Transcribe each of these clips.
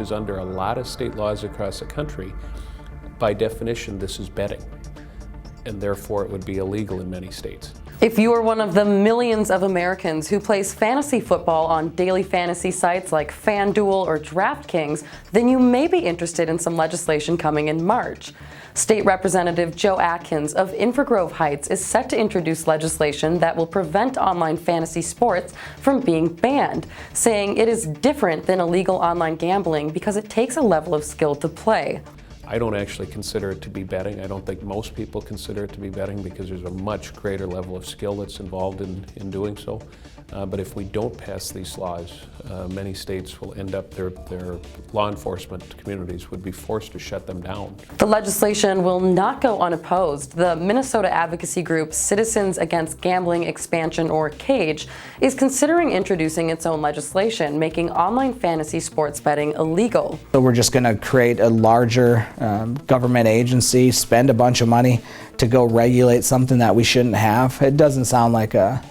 is under a lot of state laws across the country, by definition, this is betting, and therefore it would be illegal in many states. If you are one of the millions of Americans who plays fantasy football on daily fantasy sites like Fanduel or Draftkings, then you may be interested in some legislation coming in March. State Representative Joe Atkins of Inver Grove Heights is set to introduce legislation that will prevent online fantasy sports from being banned, saying it is different than illegal online gambling because it takes a level of skill to play. I don't actually consider it to be betting. I don't think most people consider it to be betting because there's a much greater level of skill that's involved in doing so. But if we don't pass these laws, many states will end up, their law enforcement communities would be forced to shut them down. The legislation will not go unopposed. The Minnesota advocacy group Citizens Against Gambling Expansion, or CAGE, is considering introducing its own legislation, making online fantasy sports betting illegal. So we're just going to create a larger government agency, spend a bunch of money to go regulate something that we shouldn't have. It doesn't sound like a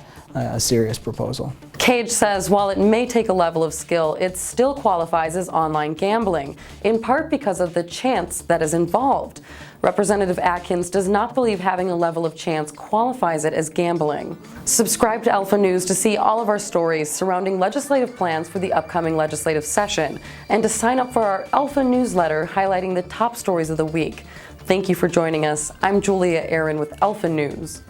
serious proposal. CAGE says while it may take a level of skill, it still qualifies as online gambling, in part because of the chance that is involved. Representative Atkins does not believe having a level of chance qualifies it as gambling. Subscribe to Alpha News to see all of our stories surrounding legislative plans for the upcoming legislative session, and to sign up for our Alpha newsletter highlighting the top stories of the week. Thank you for joining us. I'm Julia Aaron with Alpha News.